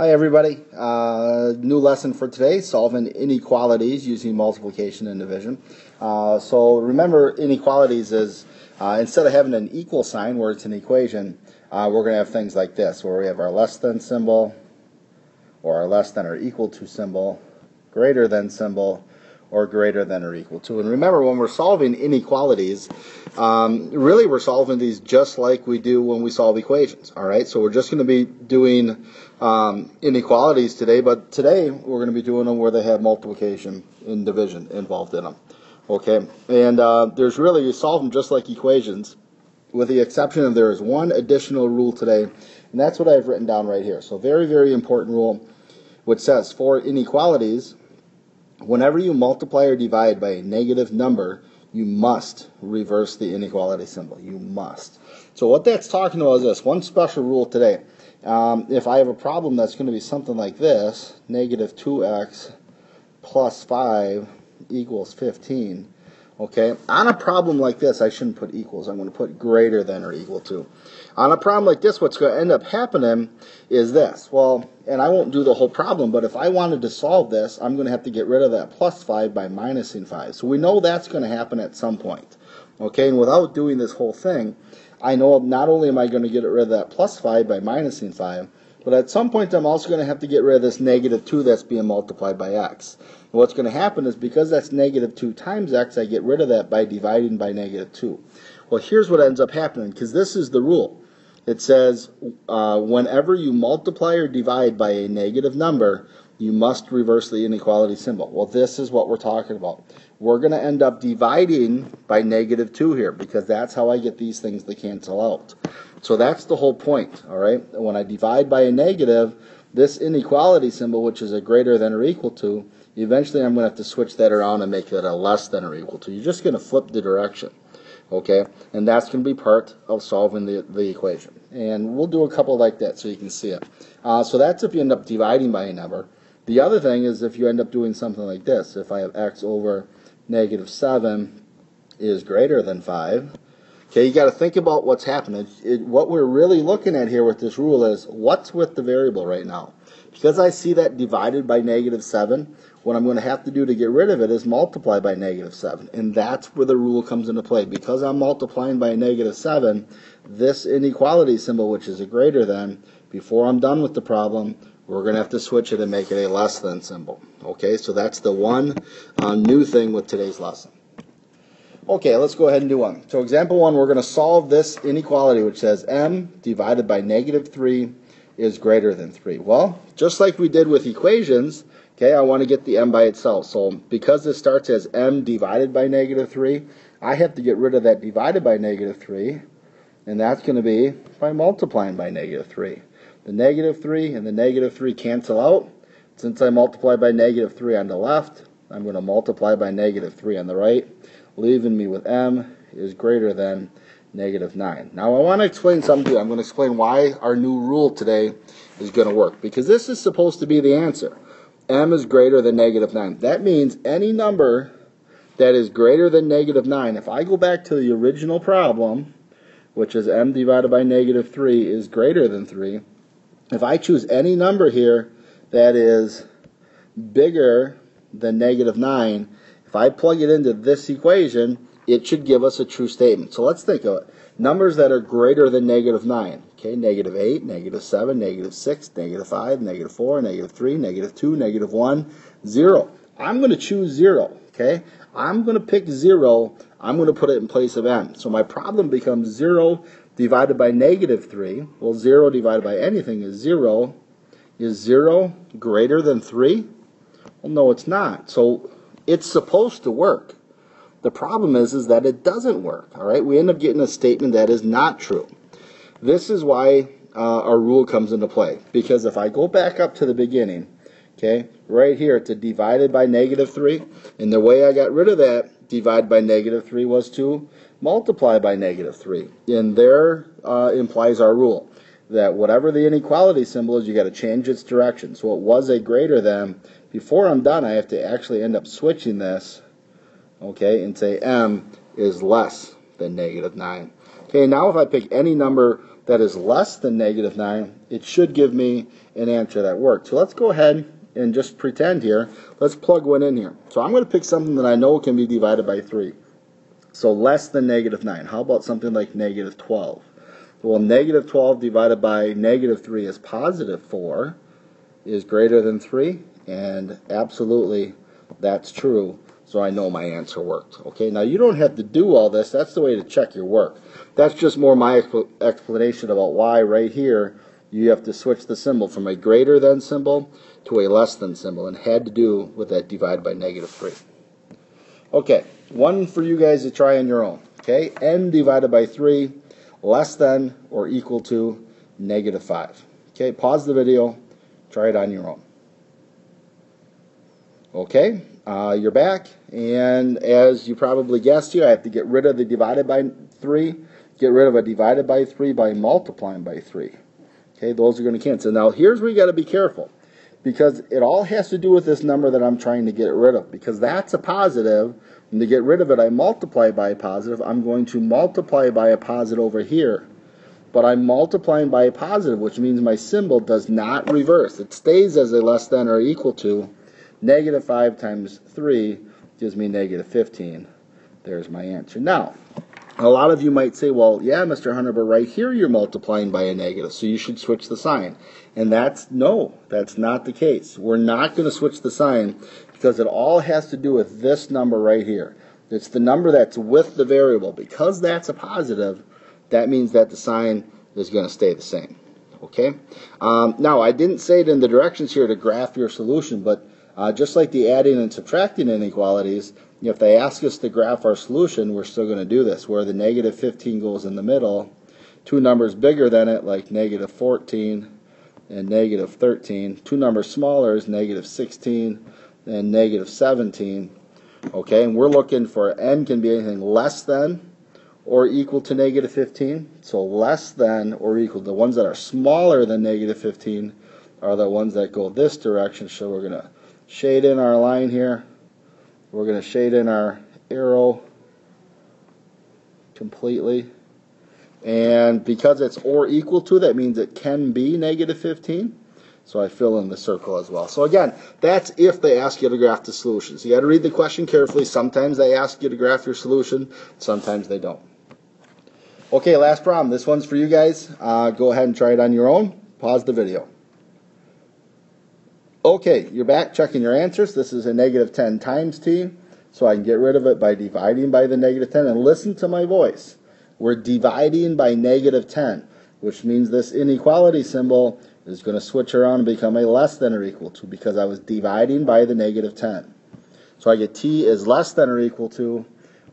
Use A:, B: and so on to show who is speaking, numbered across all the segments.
A: Hi everybody, new lesson for today, solving inequalities using multiplication and division. So remember, inequalities is, instead of having an equal sign where it's an equation, we're going to have things like this, where we have our less than symbol, or our less than or equal to symbol, greater than symbol, or greater than or equal to. And remember, when we're solving inequalities, really we're solving these just like we do when we solve equations. Alright, so we're just going to be doing inequalities today, but today we're going to be doing them where they have multiplication and division involved in them. Okay, and there's really, you solve them just like equations, with the exception of there is one additional rule today, and that's what I've written down right here. So very, very important rule, which says for inequalities, whenever you multiply or divide by a negative number, you must reverse the inequality symbol. You must. So what that's talking about is this. One special rule today. If I have a problem that's going to be something like this, negative 2x plus 5 equals 15. Okay, on a problem like this, I shouldn't put equals. I'm going to put greater than or equal to. On a problem like this, what's going to end up happening is this. Well, and I won't do the whole problem, but if I wanted to solve this, I'm going to have to get rid of that plus 5 by minusing 5. So we know that's going to happen at some point. Okay, and without doing this whole thing, I know not only am I going to get rid of that plus 5 by minusing 5, but at some point I'm also going to have to get rid of this negative 2 that's being multiplied by x. And what's going to happen is because that's negative 2 times x, I get rid of that by dividing by negative 2. Well, here's what ends up happening, because this is the rule. It says whenever you multiply or divide by a negative number, you must reverse the inequality symbol. Well, this is what we're talking about. We're going to end up dividing by negative 2 here, because that's how I get these things to cancel out. So that's the whole point, all right? When I divide by a negative, this inequality symbol, which is a greater than or equal to, eventually I'm going to have to switch that around and make it a less than or equal to. You're just going to flip the direction, okay? And that's going to be part of solving the equation. And we'll do a couple like that so you can see it. So that's if you end up dividing by a number. The other thing is if you end up doing something like this. If I have x over negative 7 is greater than 5, okay, you got to think about what's happening. What we're really looking at here with this rule is what's with the variable right now. Because I see that divided by negative 7, what I'm going to have to do to get rid of it is multiply by negative 7. And that's where the rule comes into play. Because I'm multiplying by negative 7, this inequality symbol, which is a greater than, before I'm done with the problem, we're going to have to switch it and make it a less than symbol. Okay, so that's the one new thing with today's lesson. Okay, let's go ahead and do one. So example 1, we're going to solve this inequality which says m divided by negative 3 is greater than 3. Well, just like we did with equations, okay, I want to get the m by itself. So because this starts as m divided by negative 3, I have to get rid of that divided by negative 3, and that's going to be by multiplying by negative 3. The negative 3 and the negative 3 cancel out. Since I multiply by negative 3 on the left, I'm going to multiply by negative 3 on the right, leaving me with m is greater than negative 9. Now I want to explain something to you. I'm going to explain why our new rule today is going to work. Because this is supposed to be the answer. M is greater than negative 9. That means any number that is greater than negative 9, if I go back to the original problem, which is m divided by negative 3 is greater than 3, if I choose any number here that is bigger than negative 9, if I plug it into this equation, it should give us a true statement. So let's think of it. Numbers that are greater than negative 9. Okay, negative 8, negative 7, negative 6, negative 5, negative 4, negative 3, negative 2, negative 1, 0. I'm going to choose 0. Okay, I'm going to pick 0. I'm going to put it in place of m. So my problem becomes 0 divided by negative 3. Well, 0 divided by anything is 0. Is 0 greater than 3? Well, no, it's not. So it's supposed to work. The problem is that it doesn't work. All right, we end up getting a statement that is not true. This is why our rule comes into play. Because if I go back up to the beginning, okay, right here, it's a divided by negative 3. And the way I got rid of that divide by negative 3 was to multiply by negative 3. And there implies our rule that whatever the inequality symbol is, you got to change its direction. So it was a greater than. Before I'm done, I have to actually end up switching this, okay, and say m is less than negative 9. Okay, now if I pick any number that is less than negative 9, it should give me an answer that worked. So let's go ahead and just pretend here. Let's plug one in here. So I'm going to pick something that I know can be divided by 3. So less than negative 9. How about something like negative 12? Well, negative 12 divided by negative 3 is positive 4 is greater than 3. And absolutely, that's true. So I know my answer worked. Okay, now you don't have to do all this. That's the way to check your work. That's just more my explanation about why right here you have to switch the symbol from a greater than symbol to a less than symbol, and had to do with that divided by negative 3. Okay, one for you guys to try on your own. Okay, n divided by 3 less than or equal to negative 5. Okay, pause the video, try it on your own. Okay, you're back, and as you probably guessed here, I have to get rid of the divided by 3, get rid of a divided by 3 by multiplying by 3. Okay, those are going to cancel. Now, here's where you got to be careful, because it all has to do with this number that I'm trying to get rid of, because that's a positive, and to get rid of it, I multiply by a positive. I'm going to multiply by a positive over here, but I'm multiplying by a positive, which means my symbol does not reverse. It stays as a less than or equal to. Negative 5 times 3 gives me negative 15. There's my answer. Now, a lot of you might say, well, yeah, Mr. Hunter, but right here you're multiplying by a negative, so you should switch the sign. And that's not the case. We're not going to switch the sign because it all has to do with this number right here. It's the number that's with the variable. Because that's a positive, that means that the sign is going to stay the same. Okay? Now, I didn't say it in the directions here to graph your solution, but just like the adding and subtracting inequalities, if they ask us to graph our solution, we're still going to do this, where the negative 15 goes in the middle, two numbers bigger than it, like negative 14 and negative 13. Two numbers smaller is negative 16 and negative 17. Okay, and we're looking for n can be anything less than or equal to negative 15. So less than or equal. The ones that are smaller than negative 15 are the ones that go this direction. So we're going to shade in our line here. We're going to shade in our arrow completely. And because it's or equal to, that means it can be negative 15. So I fill in the circle as well. So again, that's if they ask you to graph the solution. So you got to read the question carefully. Sometimes they ask you to graph your solution. Sometimes they don't. Okay, last problem. This one's for you guys. Go ahead and try it on your own. Pause the video. Okay, you're back checking your answers. This is a negative 10 times t, so I can get rid of it by dividing by the negative 10. And listen to my voice. We're dividing by negative 10, which means this inequality symbol is going to switch around and become a less than or equal to, because I was dividing by the negative 10. So I get t is less than or equal to.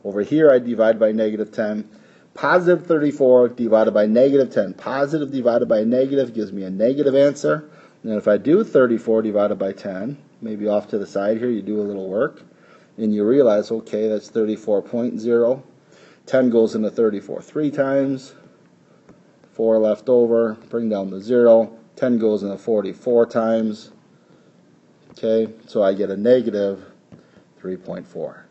A: Over here I divide by negative 10. Positive 34 divided by negative 10. Positive divided by negative gives me a negative answer. And if I do 34 divided by 10, maybe off to the side here, you do a little work, and you realize, okay, that's 34.0. 10 goes into 34 3 times. 4 left over, bring down the 0. 10 goes into 44 times. Okay, so I get a negative 3.4.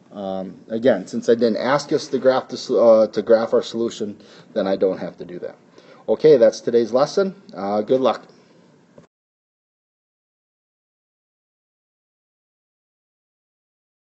A: Again, since I didn't ask us to graph our solution, then I don't have to do that. Okay, that's today's lesson. Good luck.